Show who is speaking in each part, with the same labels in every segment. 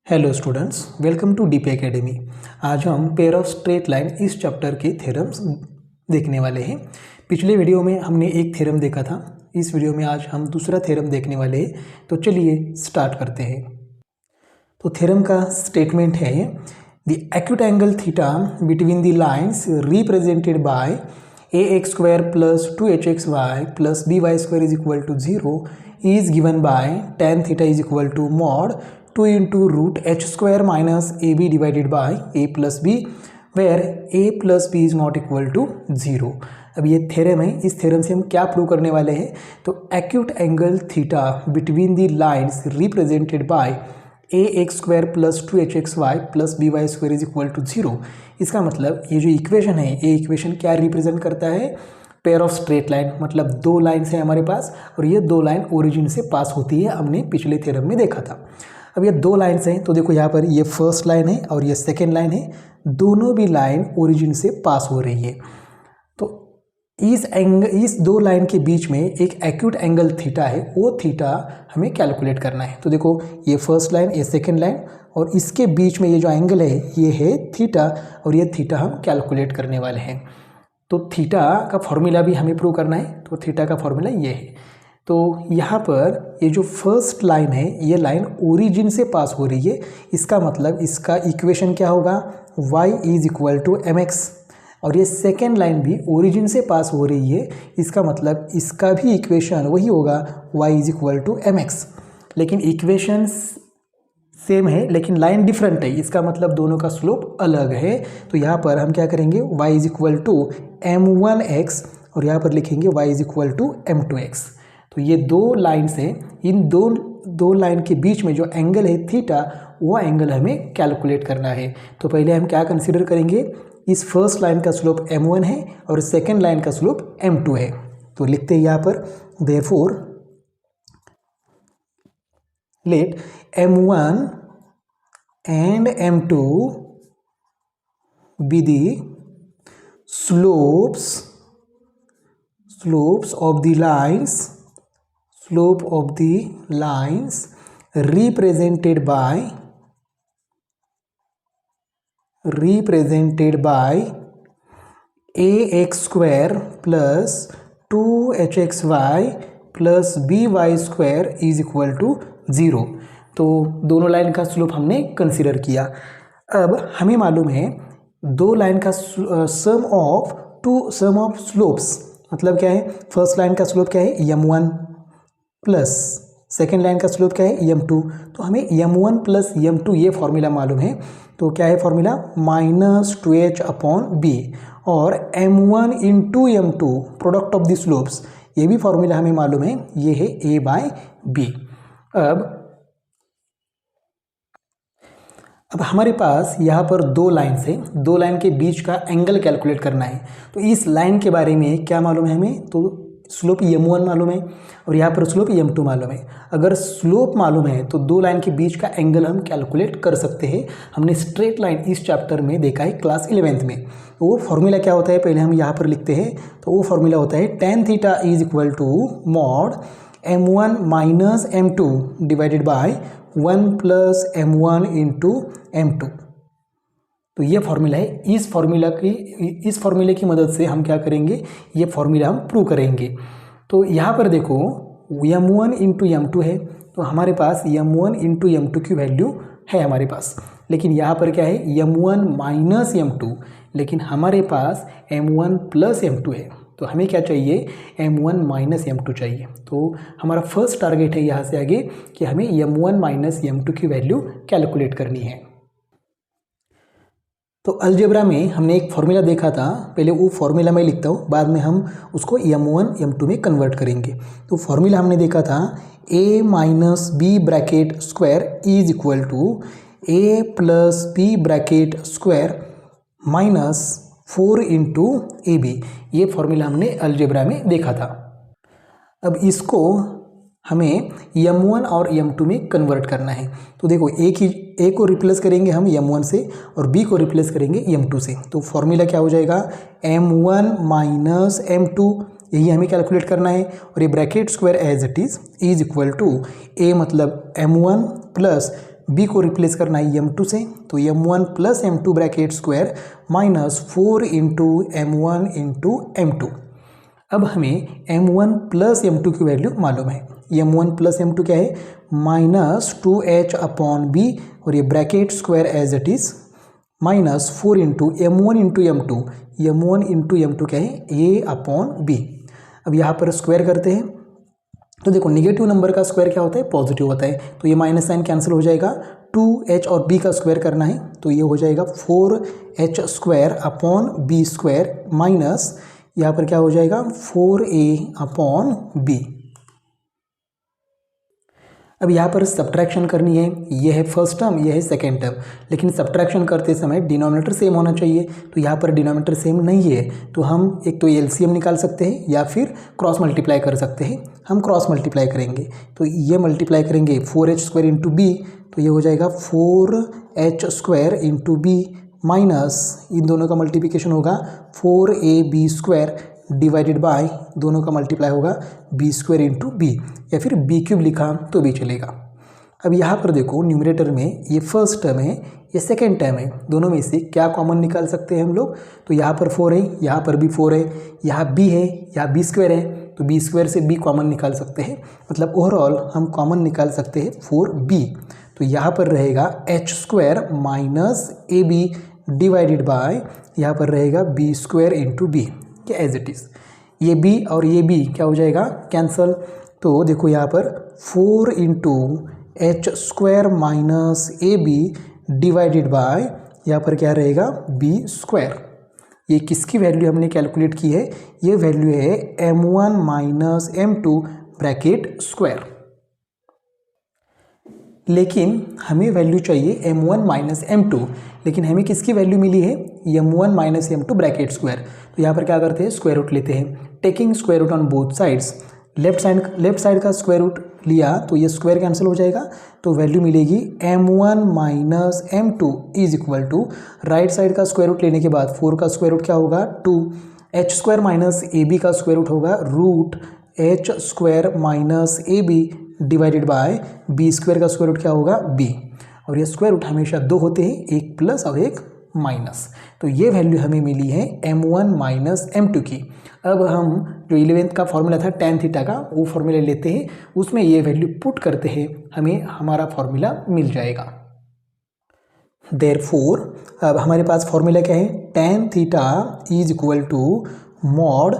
Speaker 1: Hello students, welcome to DP academy. आज हम pair of straight line इस chapter के थ्योरम्स देखने वाले हैं। पिछले वीडियो में हमने एक थ्योरम देखा था, इस वीडियो में आज हम दूसरा थ्योरम देखने वाले हैं। तो चलिए स्टार्ट करते हैं। तो थ्योरम का स्टेटमेंट है, the acute angle theta between the lines represented by ax square plus 2hxy plus by square is equal to 0 is given by tan theta is equal to mod 2 into root h square minus ab divided by a plus b where a plus b is not equal to 0। अब ये theorem है, इस theorem से हम क्या prove करने वाले हैं? तो acute angle theta between the lines represented by ax square plus 2hxy plus by square is equal to 0। इसका मतलब ये जो इक्वेशन है, ये इक्वेशन क्या रिप्रेजेंट करता है? पेयर ऑफ स्ट्रेट लाइन, मतलब दो लाइन्स हैं हमारे पास और ये दो लाइन ओरिजिन से पास होती है, हमने पिछले थ्योरम में देखा था। अब ये दो लाइन्स हैं, तो देखो यहाँ पर ये फर्स्ट लाइन है और ये सेकेंड लाइन है, दोनों भी लाइन ओरिजिन से पास हो रही है। तो इस दो लाइन के बीच में एक एक्यूट एंगल थीटा है, वो थीटा हमें कैलकुलेट करना है। तो देखो ये फर्स्ट लाइन, ये सेकेंड लाइन और इसके बीच में ये जो एंगल है ये है थीटा और ये थीटा हम कैलकुलेट करने वाले हैं। तो थीटा का फॉर्मूला भी हमें प्रूव करना है, तो थीटा का फॉर्मूला ये है। तो यहाँ पर ये जो फर्स्ट लाइन है, ये लाइन ओरिजिन से पास हो रही है, इसका मतलब इसका इक्वेशन क्या होगा? y is equal to mx। और ये सेकेंड लाइन भी ओरिजिन से पास हो रही है, इसका मतलब इसका भी इक्वेशन वही होगा, y is equal to mx। लेकिन इक्वेशन सेम है लेकिन लाइन डिफरेंट है, इसका मतलब दोनों का स्लोप अलग है। तो यहाँ पर हम क्या करेंगे, y is equal to m1x और यहाँ पर लिखेंगे y is equal to m2x। तो ये दो लाइन्स हैं, इन दो लाइन के बीच में जो एंगल है थीटा, वो एंगल हमें कैलकुलेट करना है। तो पहले हम क्या कंसीडर करेंगे, इस फर्स्ट लाइन का स्लोप m1 है और सेकेंड लाइन का स्लोप m2 है। तो लिखते हैं यहाँ पर, therefore let m1 and m2 be the slopes of the lines represented by ax square plus 2hxy plus by square is equal to 0। तो दोनों लाइन का स्लोप हमने कंसीडर किया। अब हमें मालूम है दो लाइन का सम ऑफ स्लोप्स मतलब क्या है? फर्स्ट लाइन का स्लोप क्या है? m1 प्लस सेकेंड लाइन का स्लोप क्या है? m2। तो हमें m1 प्लस m2 ये फॉर्मूला मालूम है। तो क्या है फॉर्मूला? -2h अपॉन b और m1 into m2 product of the slopes, ये भी फॉर्मूला हमें मालूम है, ये है a बाय b। अब हमारे पास यहाँ पर दो लाइन्स हैं, दो लाइन के बीच का एंगल कैलकुलेट करना है। तो इस लाइन के बारे में क्या मालूम है हमें? तो स्लोप m1 मालूम है और यहाँ पर स्लोप m2 मालूम है। अगर स्लोप मालूम है तो दो लाइन के बीच का एंगल हम कैलकुलेट कर सकते हैं। हमने स्ट्रेट लाइन इस चैप्टर में देखा है क्लास 11th में। तो वो फॉर्मूला क्या होता है, पहले हम यहाँ पर लिखते हैं। तो वो फॉर्मूला होता है tan theta is equal to mod m1 minus m2 divided by 1 plus m1 into m2। तो ये फॉर्मूला है, इस फॉर्मूले की मदद से हम क्या करेंगे, ये फॉर्मूला हम प्रूव करेंगे। तो यहाँ पर देखो m1 इंटू m2 है, तो हमारे पास m1 इंटू m2 की वैल्यू है हमारे पास। लेकिन यहाँ पर क्या है, m1 माइनस m2, लेकिन हमारे पास m1 प्लस m2 है। तो हमें क्या चाहिए, m1 माइनस m2 चाहिए। तो हमारा फर्स्ट टारगेट है यहाँ से आगे कि हमें m1 माइनस m2 की वैल्यू कैलकुलेट करनी है। तो अलजेब्रा में हमने एक फॉर्मूला देखा था, पहले वो फॉर्मूला मैं लिखता हूँ, बाद में हम उसको m1 m2 में कन्वर्ट करेंगे। तो फॉर्मूला हमने देखा था a minus B bracket square is equal to a plus B bracket square minus 4 into A B. ये फॉर्मूला हमने अलजेब्रा में देखा था। अब इसको हमें m1 और m2 में कन्वर्ट करना है। तो देखो a को रिप्लेस करेंगे हम m1 से और b को रिप्लेस करेंगे m2 से। तो फॉर्मूला क्या हो जाएगा, m1 माइनस m2, यही हमें कैलकुलेट करना है। और ये bracket square as it is equal to a मतलब m1 प्लस b को रिप्लेस करना है m2 से, तो m1 plus m2 bracket square minus 4 into m1 into m2। अब हमें m1 प्लस m2 की वैल्यू मालूम है। m1 प्लस m2 क्या है, माइनस 2h अपॉन b, और ये bracket square as it is minus 4 into m1 into m2, m1 into m2 क्या है, a अपॉन b। अब यहाँ पर स्क्वायर करते हैं तो देखो नेगेटिव नंबर का स्क्वायर क्या होता है, पॉजिटिव होता है, तो ये माइनस साइन कैंसिल हो जाएगा। 2h और b का स्क्वायर करना है तो ये हो जाएगा 4h square upon b square minus यहाँ पर क्या हो जाएगा 4a अपॉन b। अब यहाँ पर सब्ट्रैक्शन करनी है, ये है फर्स्ट टर्म, ये है सेकेंड टर्म, लेकिन सब्ट्रैक्शन करते समय डिनोमिनेटर सेम होना चाहिए, तो यहाँ पर डिनोमिनेटर सेम नहीं है, तो हम एक तो एलसीएम निकाल सकते हैं या फिर क्रॉस मल्टीप्लाई कर सकते हैं। हम क्रॉस मल्टीप्लाई करेंगे तो ये मल्टीप्लाई करेंगे 4h स्क्वायर इंटू बी, तो ये हो जाएगा 4h square into B minus इन दोनों का मल्टीप्लिकेशन होगा 4ab स्क्वायर डिवाइडेड बाय दोनों का मल्टीप्लाई होगा बी स्क्वायर इंटू बी, या फिर बी क्यूब लिखा तो भी चलेगा। अब यहाँ पर देखो न्यूमरेटर में ये फर्स्ट टर्म है, ये सेकेंड टर्म है, दोनों में से क्या कॉमन निकाल सकते हैं हम लोग, तो यहाँ पर 4 है, यहाँ पर भी 4 है, यहाँ b है, यहाँ b स्क्वायर है, तो b स्क्वायर से b कॉमन निकाल सकते हैं, मतलब ओवरऑल हम कॉमन निकाल सकते हैं 4b। तो यहाँ पर रहेगा h square minus A B divided by यहाँ पर रहेगा b स्क्वायर इंटू बी, क्या एज इट इज़। ये b और ये b क्या हो जाएगा, कैंसल। तो देखो यहाँ पर 4 into H square minus A B divided by यहाँ पर क्या रहेगा b स्क्वायर। ये किसकी वैल्यू हमने कैलकुलेट की है, ये वैल्यू है m1 minus m2 bracket square, लेकिन हमें वैल्यू चाहिए m1 माइनस m2, लेकिन हमें किसकी वैल्यू मिली है, m1 minus m2 bracket square. तो यहाँ पर क्या करते हैं, स्क्वायर रूट लेते हैं, taking square root on both sides. Left side का स्क्वायर रूट लिया तो ये स्क्वायर कैंसिल हो जाएगा, तो वैल्यू मिलेगी m1 minus m2 is equal to right side का स्क्वायर रूट लेने के बाद 4 का स्क्वायर रूट क्या होगा 2, h square minus A B का स्क्वायर रूट होगा root h square minus A B divided by B square का स्क्वायर रूट क्या होगा b, और ये स्क्वायर रूट हमेशा दो होते हैं, एक प्लस और एक माइनस। तो ये वैल्यू हमें मिली है m1 माइनस m2 की। अब हम जो 11th का फॉर्मूला था tan थीटा का, वो फॉर्मूला लेते हैं, उसमें ये वैल्यू पुट करते हैं, हमें हमारा फॉर्मूला मिल जाएगा। देयरफॉर अब हमारे पास फॉर्मूला क्या है, tan theta is equal to mod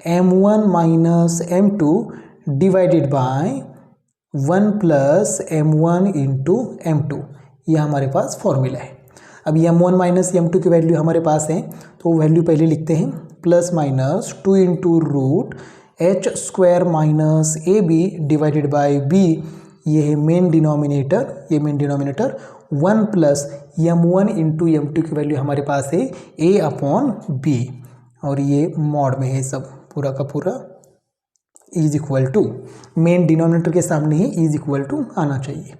Speaker 1: m1 minus m2 divided by 1 plus m1 into m2, ये हमारे पास फॉर्मूला है। अब m1 माइनस m2 की वैल्यू हमारे पास है, तो वैल्यू पहले लिखते हैं, plus minus 2 into root H square minus A B divided by B, ये है मेन डिनोमिनेटर, ये main denominator 1 plus m1 into m2 की वैल्यू हमारे पास है a अपॉन b, और ये मॉड में है सब पूरा का पूरा, is equal to main denominator के सामने ही इज इक्वल टू आना चाहिए।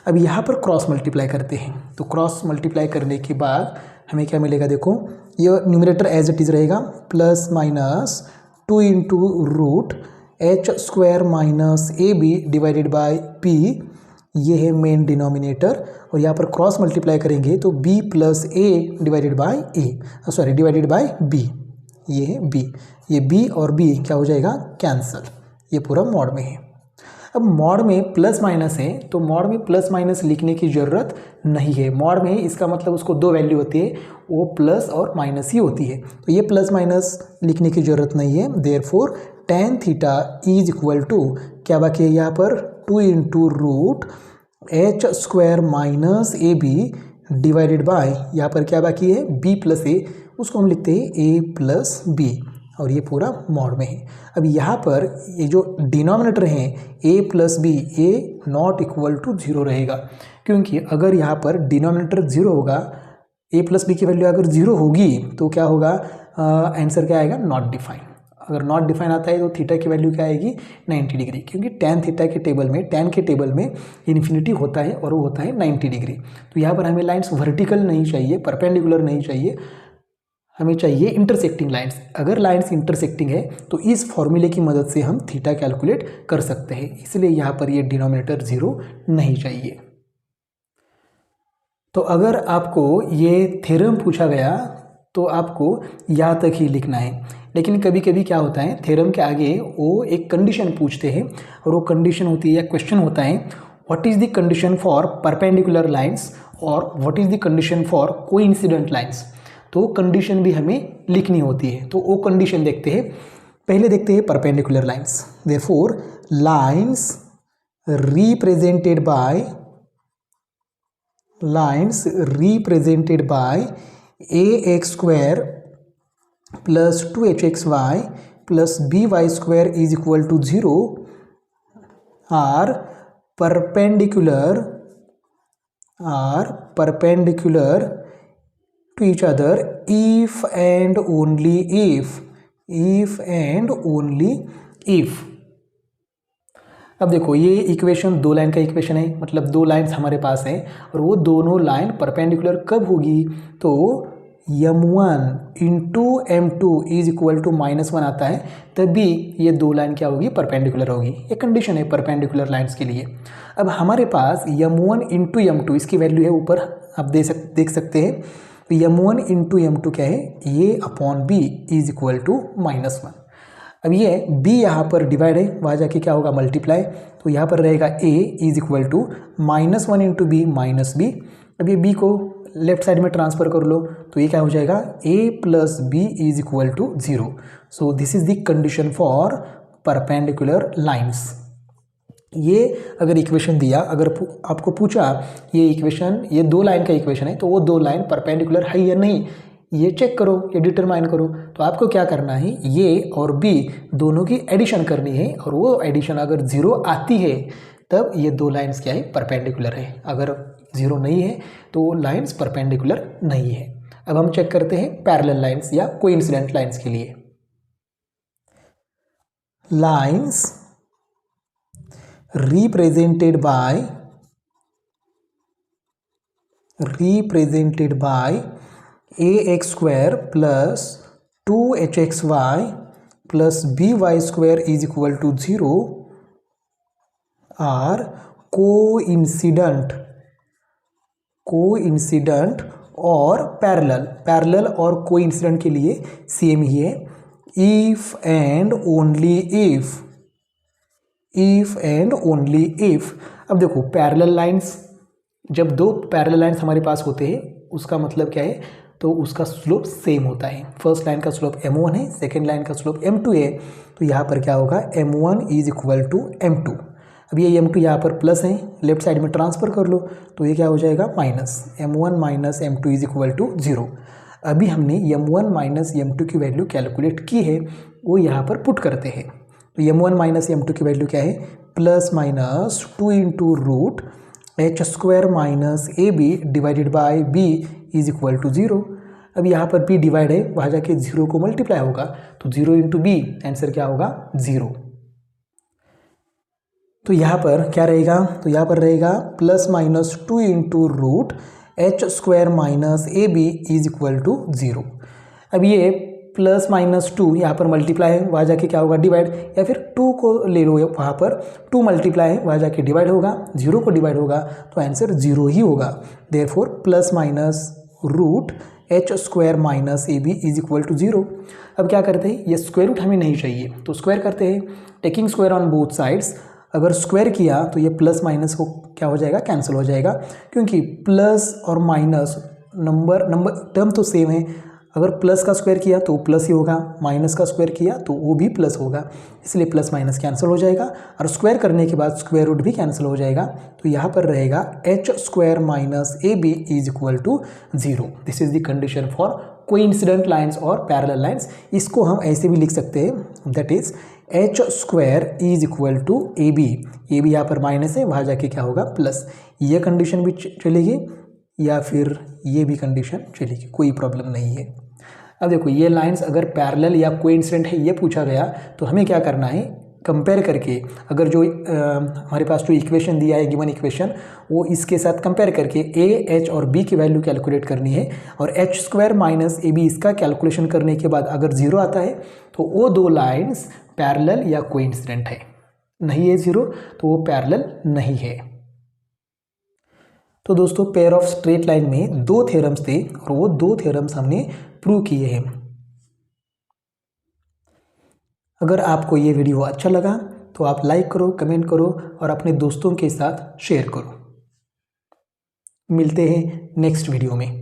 Speaker 1: अब यहाँ पर क्रॉस मल्टीप्लाई करते हैं, तो क्रॉस मल्टीप्लाई करने के बाद हमें क्या मिलेगा, देखो ये न्यूमरेटर एज इट इज़ रहेगा, plus minus 2 into root H square minus A B divided by P, ये है मेन डिनोमिनेटर, और यहाँ पर क्रॉस मल्टीप्लाई करेंगे तो b plus A divided by A, sorry divided by b, ये है b, ये b और b क्या हो जाएगा कैंसल, ये पूरा मॉड में है। अब मॉड में प्लस माइनस है, तो मॉड में प्लस माइनस लिखने की ज़रूरत नहीं है, मॉड में इसका मतलब उसको दो वैल्यू होती है, वो प्लस और माइनस ही होती है, तो ये प्लस माइनस लिखने की ज़रूरत नहीं है। Therefore tan theta is equal to क्या बाकी है यहाँ पर 2 into root H square minus A B divided by यहाँ पर क्या बाकी है b प्लस ए, उसको हम लिखते हैं a प्लस बी, और ये पूरा मॉड में है। अब यहाँ पर ये जो डिनोमिनेटर हैं a plus B, a not equal to 0 रहेगा, क्योंकि अगर यहाँ पर डिनोमिनेटर 0 होगा, a प्लस बी की वैल्यू अगर 0 होगी तो क्या होगा, आंसर क्या आएगा, नॉट डिफाइन। अगर नॉट डिफाइन आता है तो थीटा की वैल्यू क्या आएगी 90 डिग्री, क्योंकि tan थीटा के टेबल में, tan के टेबल में इन्फिनिटी होता है और वो होता है 90 डिग्री। तो यहाँ पर हमें लाइन्स वर्टिकल नहीं चाहिए, परपेंडिकुलर नहीं चाहिए, हमें चाहिए इंटरसेक्टिंग लाइन्स। अगर लाइन्स इंटरसेक्टिंग है तो इस फॉर्मूले की मदद से हम थीटा कैलकुलेट कर सकते हैं, इसलिए यहाँ पर ये डिनोमिनेटर 0 नहीं चाहिए। तो अगर आपको ये थ्योरम पूछा गया तो आपको यहाँ तक ही लिखना है, लेकिन कभी कभी क्या होता है थ्योरम के आगे वो एक कंडीशन पूछते हैं और वो कंडीशन होती है या क्वेश्चन होता है what is the condition for perpendicular lines और what is the condition for coincident lines. तो कंडीशन भी हमें लिखनी होती है, तो वो कंडीशन देखते हैं। पहले देखते हैं perpendicular lines. Therefore lines represented by ax square plus 2hxy plus by square is equal to 0 are perpendicular to each other if and only if अब देखो ये इक्वेशन दो लाइन का इक्वेशन है, मतलब दो लाइन्स हमारे पास हैं और वो दोनों लाइन परपेंडिकुलर कब होगी, तो m1 into m2 is equal to -1 आता है, तभी ये दो लाइन क्या होगी, परपेंडिकुलर होगी। ये कंडीशन है परपेंडिकुलर लाइन्स के लिए। अब हमारे पास m1 इंटू m2 इसकी वैल्यू है ऊपर आप देख सकते हैं। तो m1 इंटू m2 क्या है, a upon b is equal to -1। अब ये b यहाँ पर डिवाइड है, वहाँ जाके क्या होगा, मल्टीप्लाई। तो यहाँ पर रहेगा a is equal to -1 into B minus B. अब ये b को लेफ्ट साइड में ट्रांसफर कर लो तो ये क्या हो जाएगा, a plus B is equal to 0। So this is the condition for perpendicular lines. ये अगर इक्वेशन दिया, अगर आपको पूछा ये इक्वेशन, ये दो लाइन का इक्वेशन है, तो वो दो लाइन परपेंडिकुलर है या नहीं ये चेक करो, ये डिटरमाइन करो। तो आपको क्या करना है, ये और बी दोनों की एडिशन करनी है और वो एडिशन अगर 0 आती है तब ये दो लाइंस क्या है, परपेंडिकुलर है। अगर 0 नहीं है तो लाइंस परपेंडिकुलर नहीं है। अब हम चेक करते हैं पैरेलल लाइंस या कोइंसिडेंट लाइंस के लिए। Lines represented by ax square plus 2hxy plus by square is equal to 0 are coincident और पैरेलल और कोइंसिडेंट के लिए सेम ही है, if and only if। अब देखो पैरेलल लाइंस, जब दो पैरेलल लाइंस हमारे पास होते हैं उसका मतलब क्या है, तो उसका स्लोप सेम होता है। फर्स्ट लाइन का स्लोप m1 है, सेकेंड लाइन का स्लोप m2 है। तो यहाँ पर क्या होगा, m1 is equal to m2। अब ये m2 यहाँ पर प्लस है, लेफ्ट साइड में ट्रांसफर कर लो तो ये क्या हो जाएगा, minus m1 minus m2 is equal to 0। अभी हमने m1 माइनस m2 की वैल्यू कैलकुलेट की है, वो यहाँ पर पुट करते हैं। तो m1 माइनस m2 की वैल्यू क्या है, plus minus 2 into root h square minus A B divided by b is equal to 0। अब यहाँ पर b डिवाइड है, वहाँ जाके 0 को मल्टीप्लाई होगा तो 0 इंटू बी, आंसर क्या होगा, 0। तो यहाँ पर क्या रहेगा, तो यहाँ पर रहेगा plus minus 2 into root h square minus A B is equal to 0। अब ये प्लस माइनस 2 यहाँ पर मल्टीप्लाई है, वहाँ जाके क्या होगा, डिवाइड, या फिर 2 को ले लो, वहाँ पर 2 मल्टीप्लाई है, वहाँ जाके डिवाइड होगा, 0 को डिवाइड होगा तो आंसर 0 ही होगा। Therefore plus minus root h square minus A B is equal to 0। अब क्या करते हैं, ये स्क्वायर रूट हमें नहीं चाहिए तो स्क्वायर करते हैं, taking square on both sides. अगर स्क्वायर किया तो ये प्लस माइनस को क्या हो जाएगा, कैंसिल हो जाएगा, क्योंकि प्लस और माइनस नंबर टर्म तो सेम है। अगर प्लस का स्क्वायर किया तो प्लस ही होगा, माइनस का स्क्वायर किया तो वो भी प्लस होगा, इसलिए प्लस माइनस कैंसिल हो जाएगा और स्क्वायर करने के बाद स्क्वायर रूट भी कैंसिल हो जाएगा। तो यहाँ पर रहेगा h square minus A B is equal to 0। This is the condition for coincident lines और पैरेलल लाइंस। इसको हम ऐसे भी लिख सकते हैं, that is h square is equal to A B यहाँ पर माइनस है, वहाँ जाके क्या होगा, प्लस। ये कंडीशन भी चलेगी या फिर ये भी कंडीशन चलेगी, कोई प्रॉब्लम नहीं है। अब देखो ये लाइंस अगर पैरेलल या कोइंसिडेंट है ये पूछा गया तो हमें क्या करना है, कंपेयर करके, अगर जो हमारे पास जो इक्वेशन दिया है गिवन इक्वेशन, वो इसके साथ कंपेयर करके a, h और b की वैल्यू कैलकुलेट करनी है और h square minus A B इसका कैलकुलेशन करने के बाद अगर 0 आता है तो वो दो लाइंस पैरेलल या कोइंसिडेंट है। नहीं है 0 तो वो पैरेलल नहीं है। तो दोस्तों पेयर ऑफ स्ट्रेट लाइन में दो थ्योरम्स थे और वो दो थ्योरम्स हमने प्रूव किए हैं। अगर आपको ये वीडियो अच्छा लगा तो आप लाइक करो, कमेंट करो और अपने दोस्तों के साथ शेयर करो। मिलते हैं नेक्स्ट वीडियो में।